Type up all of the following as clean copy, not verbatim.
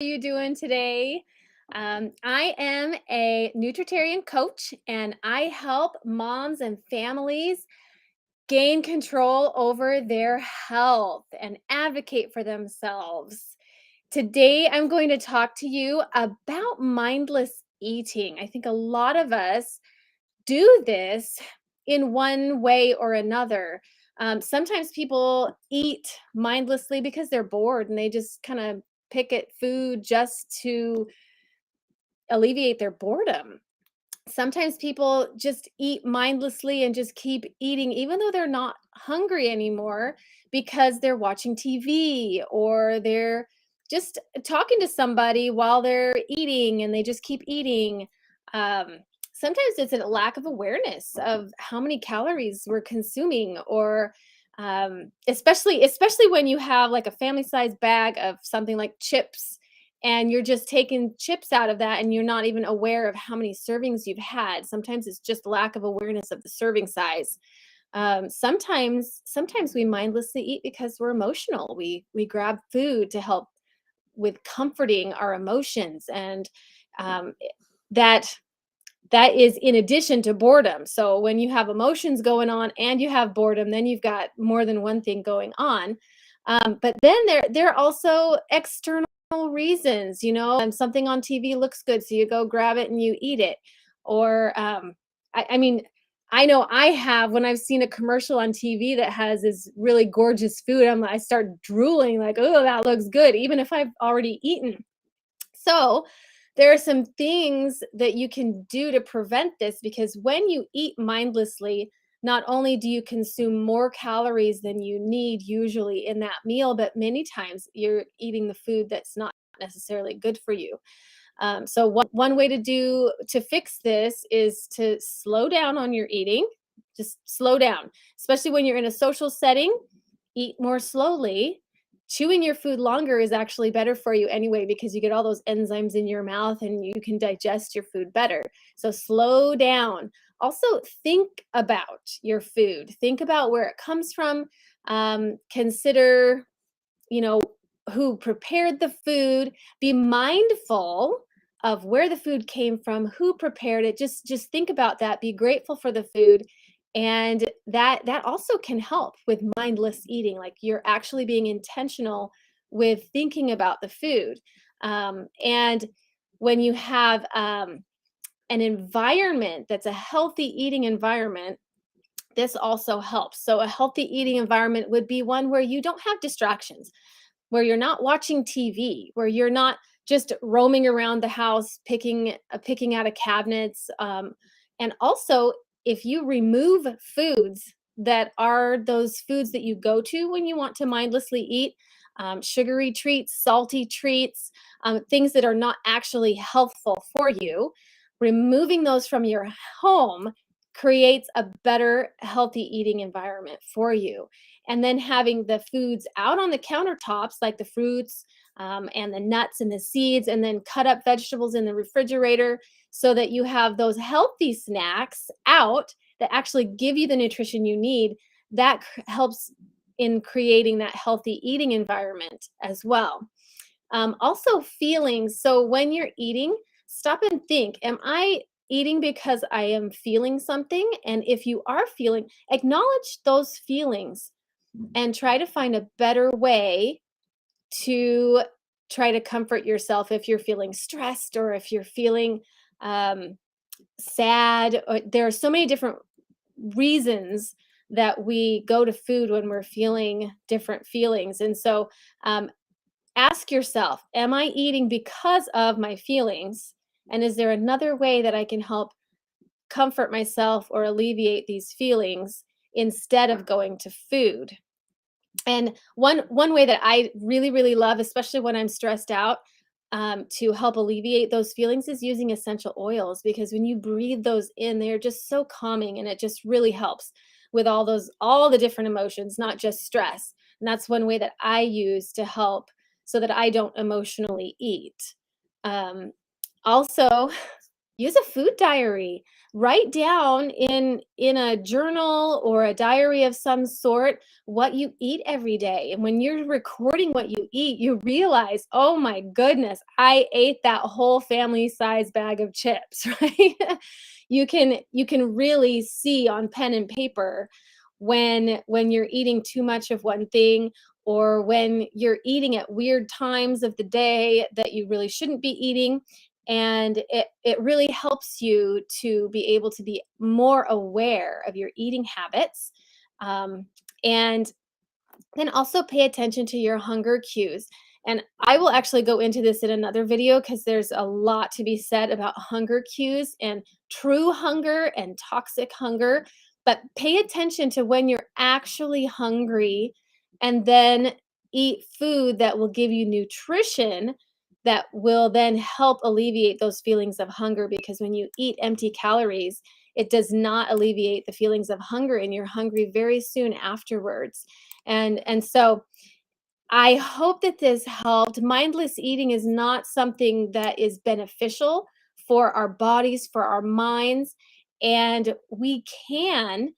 Are you doing today? I am a nutritarian coach and I help moms and families gain control over their health and advocate for themselves. Today, I'm going to talk to you about mindless eating. I think a lot of us do this in one way or another. Sometimes people eat mindlessly because they're bored and they just kind of pick at food just to alleviate their boredom. Sometimes people just eat mindlessly and just keep eating, even though they're not hungry anymore, because they're watching TV or they're just talking to somebody while they're eating and they just keep eating. Um, Sometimes it's a lack of awareness of how many calories we're consuming, or especially when you have like a family size bag of something like chips and you're just taking chips out of that and you're not even aware of how many servings you've had. Sometimes it's just lack of awareness of the serving size. Sometimes we mindlessly eat because we're emotional. We grab food to help with comforting our emotions, and um, that that is in addition to boredom. So when you have emotions going on and you have boredom, then you've got more than one thing going on. But then there are also external reasons, and something on TV looks good, so you go grab it and you eat it. Or I mean, I know I have, when I've seen a commercial on TV that has this really gorgeous food, I start drooling like, oh, that looks good, even if I've already eaten. So, there are some things that you can do to prevent this, because when you eat mindlessly, not only do you consume more calories than you need usually in that meal, but many times you're eating the food that's not necessarily good for you. So one way to fix this is to slow down on your eating. Just slow down, especially when you're in a social setting. Eat more slowly. Chewing your food longer is actually better for you anyway, because you get all those enzymes in your mouth and you can digest your food better. So slow down. Also, think about your food. Think about where it comes from. Consider, you know, who prepared the food. Be mindful of where the food came from, who prepared it. Just think about that. Be grateful for the food. And that also can help with mindless eating. Like, you're actually being intentional with thinking about the food. And when you have an environment that's a healthy eating environment, this also helps. So a healthy eating environment would be one where you don't have distractions, where you're not watching TV, where you're not just roaming around the house picking out of cabinets. And also, if you remove foods that are those foods that you go to when you want to mindlessly eat, sugary treats, salty treats, things that are not actually healthful for you, removing those from your home creates a better healthy eating environment for you. And then having the foods out on the countertops, like the fruits and the nuts and the seeds, and then cut up vegetables in the refrigerator, so that you have those healthy snacks out that actually give you the nutrition you need. That helps in creating that healthy eating environment as well. Also, feelings. So when you're eating, stop and think, am I eating because I am feeling something? And if you are feeling, acknowledge those feelings and try to find a better way to try to comfort yourself if you're feeling stressed, or if you're feeling um, sad. There are so many different reasons that we go to food when we're feeling different feelings. And so ask yourself, am I eating because of my feelings? And is there another way that I can help comfort myself or alleviate these feelings instead of going to food? And one way that I really love, especially when I'm stressed out, to help alleviate those feelings, is using essential oils, because when you breathe those in, they are just so calming, and it just really helps with all the different emotions, not just stress. And that's one way that I use to help, so that I don't emotionally eat. Um, Also, Use a food diary. Write down in a journal or a diary of some sort what you eat every day. And when you're recording what you eat, you realize, "Oh my goodness, I ate that whole family size bag of chips," right? You can really see on pen and paper when you're eating too much of one thing, or when you're eating at weird times of the day that you really shouldn't be eating. And it really helps you to be able to be more aware of your eating habits. And then also pay attention to your hunger cues. And I will actually go into this in another video because there's a lot to be said about hunger cues and true hunger and toxic hunger. But pay attention to when you're actually hungry, and then eat food that will give you nutrition that will then help alleviate those feelings of hunger. Because when you eat empty calories, it does not alleviate the feelings of hunger, and you're hungry very soon afterwards. And so I hope that this helped. Mindless eating is not something that is beneficial for our bodies, for our minds, and we can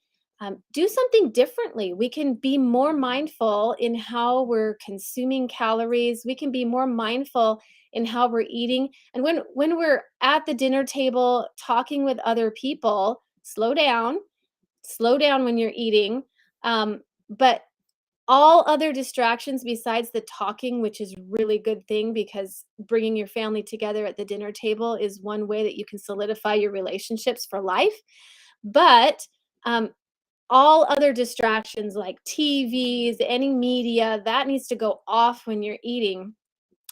do something differently. We can be more mindful in how we're consuming calories. We can be more mindful in how we're eating. And when we're at the dinner table talking with other people, slow down when you're eating. But all other distractions besides the talking, which is really good thing, because bringing your family together at the dinner table is one way that you can solidify your relationships for life. But um, all other distractions like TVs, any media, that needs to go off when you're eating.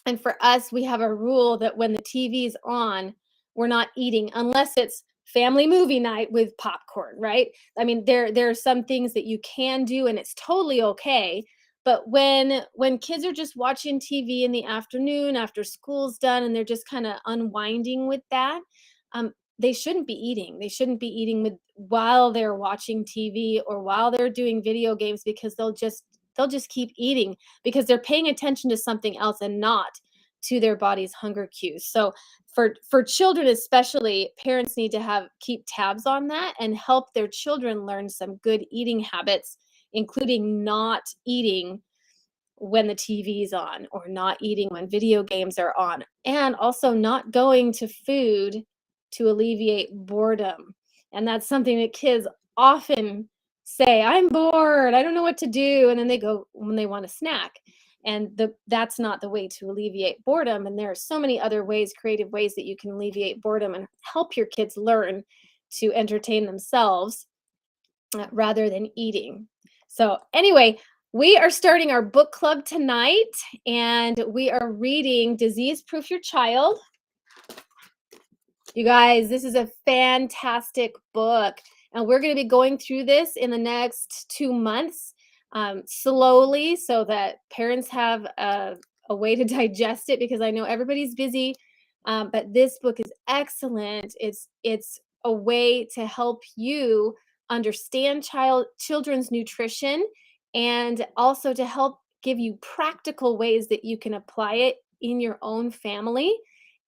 And for us, we have a rule that when the TV's on, we're not eating unless it's family movie night with popcorn, right? I mean, there are some things that you can do and it's totally okay. But when kids are just watching TV in the afternoon after school's done and they're just kind of unwinding with that, they shouldn't be eating. They shouldn't be eating with while they're watching TV or while they're doing video games, because they'll just keep eating because they're paying attention to something else and not to their body's hunger cues. So for children especially, parents need to have keep tabs on that and help their children learn some good eating habits, including not eating when the TV's on, or not eating when video games are on, and also not going to food to alleviate boredom. And that's something that kids often say, "I'm bored, I don't know what to do," and then they go when they want a snack. And that's not the way to alleviate boredom. And there are so many other ways, creative ways, that you can alleviate boredom and help your kids learn to entertain themselves rather than eating. So, anyway, we are starting our book club tonight, and we are reading Disease Proof Your Child. You guys, this is a fantastic book, and we're going to be going through this in the next 2 months, slowly, so that parents have a way to digest it, because I know everybody's busy. But this book is excellent. It's a way to help you understand children's nutrition, and also to help give you practical ways that you can apply it in your own family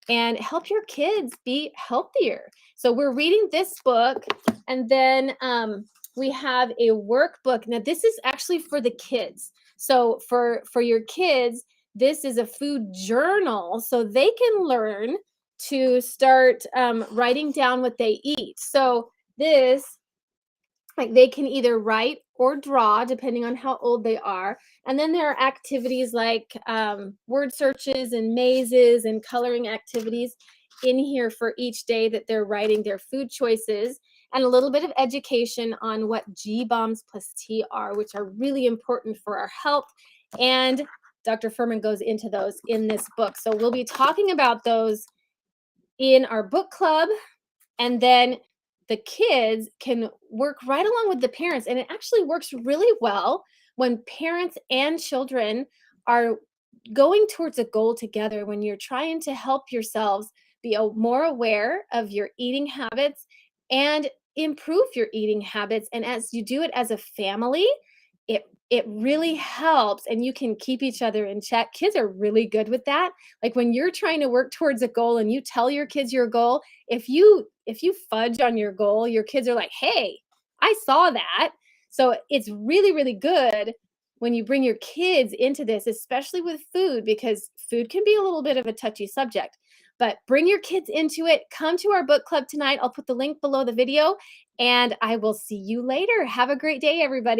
and help your kids be healthier. So we're reading this book, and then we have a workbook. Now this is actually for the kids. So for your kids, this is a food journal, so they can learn to start writing down what they eat. So this, like, they can either write or draw depending on how old they are. And then there are activities like word searches and mazes and coloring activities in here for each day that they're writing their food choices, and a little bit of education on what G bombs plus T are, which are really important for our health. And Dr. Furman goes into those in this book. So we'll be talking about those in our book club, and then the kids can work right along with the parents. And it actually works really well when parents and children are going towards a goal together, when you're trying to help yourselves be more aware of your eating habits and improve your eating habits. And as you do it as a family, it it really helps, and you can keep each other in check. Kids are really good with that. Like when you're trying to work towards a goal and you tell your kids your goal, if you fudge on your goal, your kids are like, "Hey, I saw that." So it's really, really good when you bring your kids into this, especially with food, because food can be a little bit of a touchy subject. But bring your kids into it. Come to our book club tonight. I'll put the link below the video, and I will see you later. Have a great day, everybody.